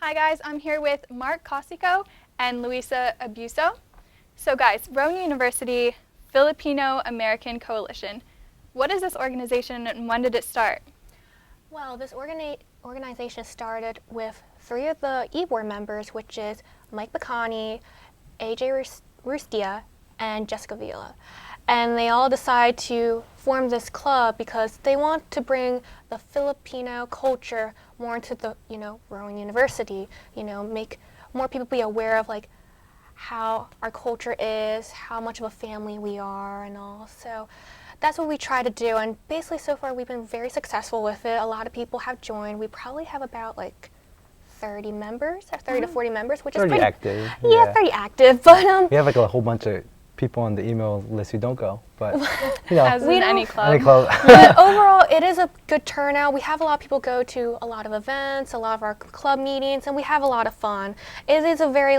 Hi guys, I'm here with Marc Cosico and Louisa Abiuso. So guys, Rowan University Filipino American Coalition. What is this organization and when did it start? Well, this organization started with 3 of the E-board members, which is Mike Bacani, AJ Rustia, and Jessica Villa. And they all decide to form this club because they want to bring the Filipino culture more into the, Rowan University, make more people be aware of like how our culture is, how much of a family we are and all. So that's what we try to do, and basically so far we've been very successful with it. A lot of people have joined. We probably have about like 30 members, or 30 to 40 members, which is pretty active. Yeah, pretty active. But we have like a whole bunch of people on the email list who don't go, but as in any club. Any club. But overall, it is a good turnout. We have a lot of people go to a lot of events, a lot of our club meetings, and we have a lot of fun. It is a very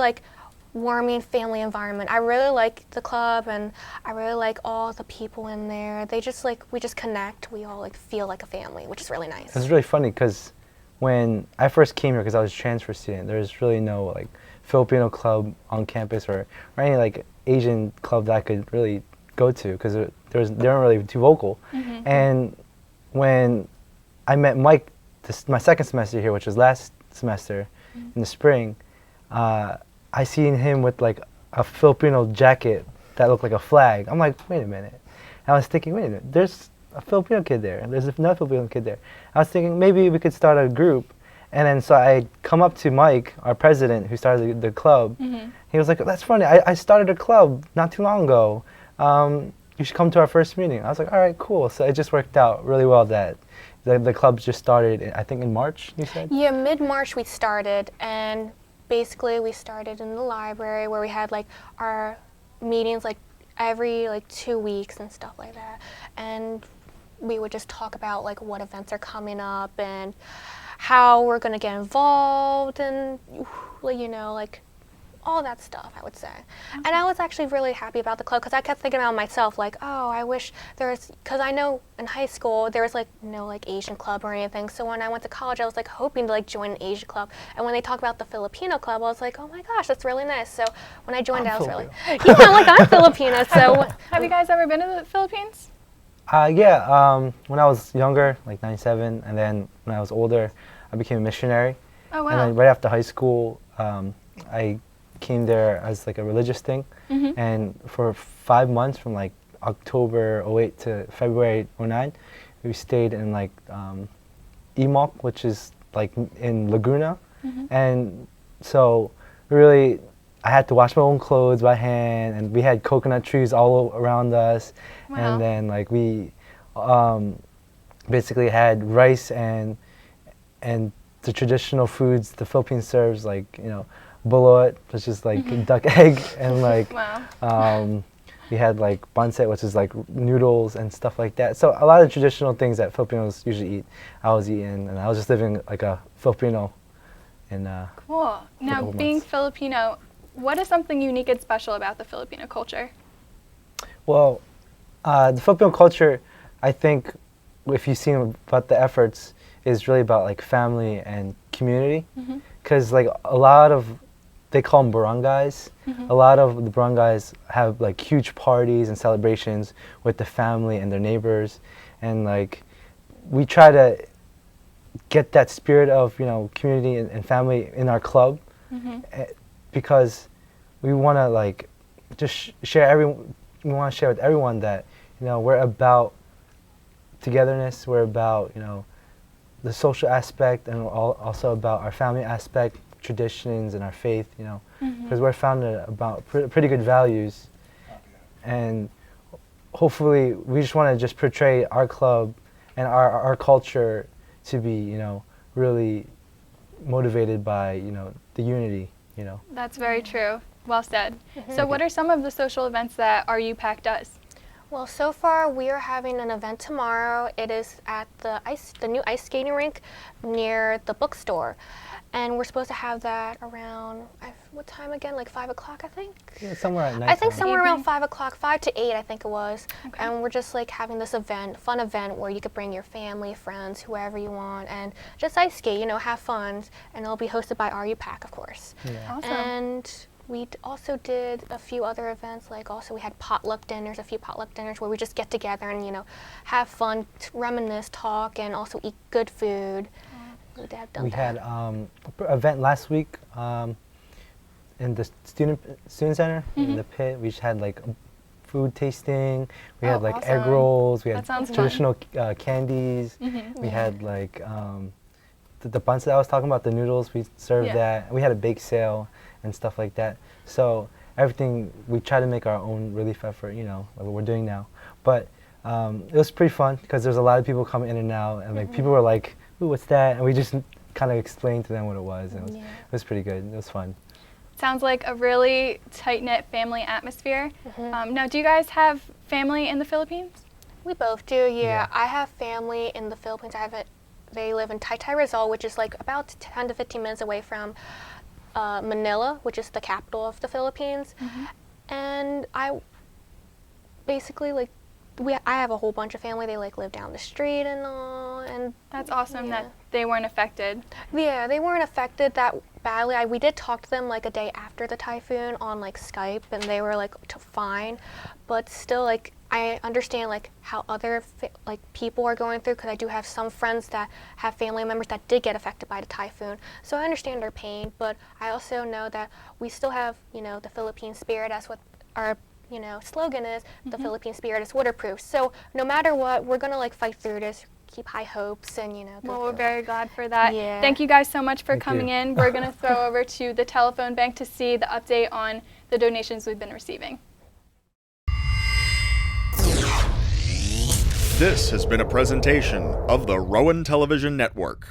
warming family environment. I really like the club, and I really like all the people in there. They just we just connect. We all feel like a family, which is really nice. It's really funny because when I first came here, because I was a transfer student, there was really no Filipino club on campus or any Asian club that I could really go to because they weren't really too vocal. Mm-hmm. And when I met Mike, my second semester here, which was last semester in the spring, I seen him with a Filipino jacket that looked like a flag. I'm like, wait a minute. And I was thinking, wait a minute, there's a Filipino kid there, and there's another Filipino kid there. I was thinking maybe we could start a group. And then so I come up to Mike, our president, who started the club. Mm-hmm. He was like, that's funny, I started a club not too long ago. You should come to our first meeting. I was like, all right, cool. So it just worked out really well that the club just started, I think in March, you said? Yeah, mid-March we started, and basically we started in the library where we had our meetings every 2 weeks and stuff like that. And we would just talk about what events are coming up and how we're going to get involved and all that stuff, I would say. And I was actually really happy about the club because I kept thinking about myself oh, I wish there was, because I know in high school there was no Asian club or anything. So when I went to college, I was hoping to join an Asian club. And when they talked about the Filipino club, I was like, oh my gosh, that's really nice. So when I joined, I was really, I'm Filipino. So have you guys ever been to the Philippines? Yeah, when I was younger, 97, and then when I was older, I became a missionary. Oh, wow. And then right after high school, I came there as a religious thing. Mm-hmm. And for 5 months, from October 08 to February 09, we stayed in Imoc, which is in Laguna. Mm-hmm. And so really, I had to wash my own clothes by hand, and we had coconut trees all around us. Wow. And then we basically had rice and the traditional foods the Philippines serves, bulot, which is duck egg, and wow. We had pancit, which is noodles and stuff like that. So a lot of traditional things that Filipinos usually eat, I was eating, and I was just living like a Filipino. Cool. Now, being Filipino, what is something unique and special about the Filipino culture? Well, the Filipino culture, I think, if you've seen about the efforts, is really about family and community. Because a lot of, they call them barangays. Mm-hmm. A lot of the barangays have huge parties and celebrations with the family and their neighbors, and we try to get that spirit of community and family in our club. Mm-hmm. Because we want to just share we want to share with everyone that we're about togetherness, we're about the social aspect, and also about our family aspect, traditions, and our faith, because we're founded about pretty good values. And hopefully we just want to just portray our club and our culture to be really motivated by the unity. That's very true. Well said. Mm-hmm. So what are some of the social events that RU PAC does? Well, so far we are having an event tomorrow. It is at the new ice skating rink near the bookstore. And we're supposed to have that around, what time again? Like 5 o'clock, I think? Yeah, somewhere at night. I think somewhere around Evening? 5 o'clock, 5 to 8, I think it was. Okay. And we're just like having this event, fun event where you could bring your family, friends, whoever you want, and just ice skate, you know, have fun. And it'll be hosted by RU Pack, of course. Yeah. Awesome. And we also did a few other events, like also we had potluck dinners, a few potluck dinners where we just get together and, you know, have fun, reminisce, talk, and also eat good food. We had an event last week in the student center in the pit. We just had like food tasting. We had like egg awesome. rolls. We That had sounds fun. traditional candies. We had like the buns that I was talking about, the noodles. We served Yeah. that. We had a bake sale and stuff like that. So everything, we try to make our own relief effort, you know, like what we're doing now. But it was pretty fun because there's a lot of people coming in and out, and like people were like, "Ooh, what's that?" And we just kind of explained to them what it was. And it was pretty good. It was fun. Sounds like a really tight-knit family atmosphere. Now, do you guys have family in the Philippines? We both do, yeah. Yeah. I have family in the Philippines. They live in Taytay, Rizal, which is like about 10 to 15 minutes away from Manila, which is the capital of the Philippines. And I basically like, I have a whole bunch of family. They like live down the street and all. And That's awesome yeah. that they weren't affected. Yeah, they weren't affected that badly. We did talk to them like a day after the typhoon on like Skype, and they were like fine. But still, like I understand like how other like people are going through, because I do have some friends that have family members that did get affected by the typhoon. So I understand their pain, but I also know that we still have, you know, the Philippine spirit. That's what our, you know, slogan is. The Philippine spirit is waterproof. So no matter what, we're gonna like fight through this, keep high hopes, and you know. Well, we're very glad for that. Yeah. Thank you guys so much for Thank coming you. in. We're going to throw over to the telephone bank to see the update on the donations we've been receiving. This has been a presentation of the Rowan Television Network.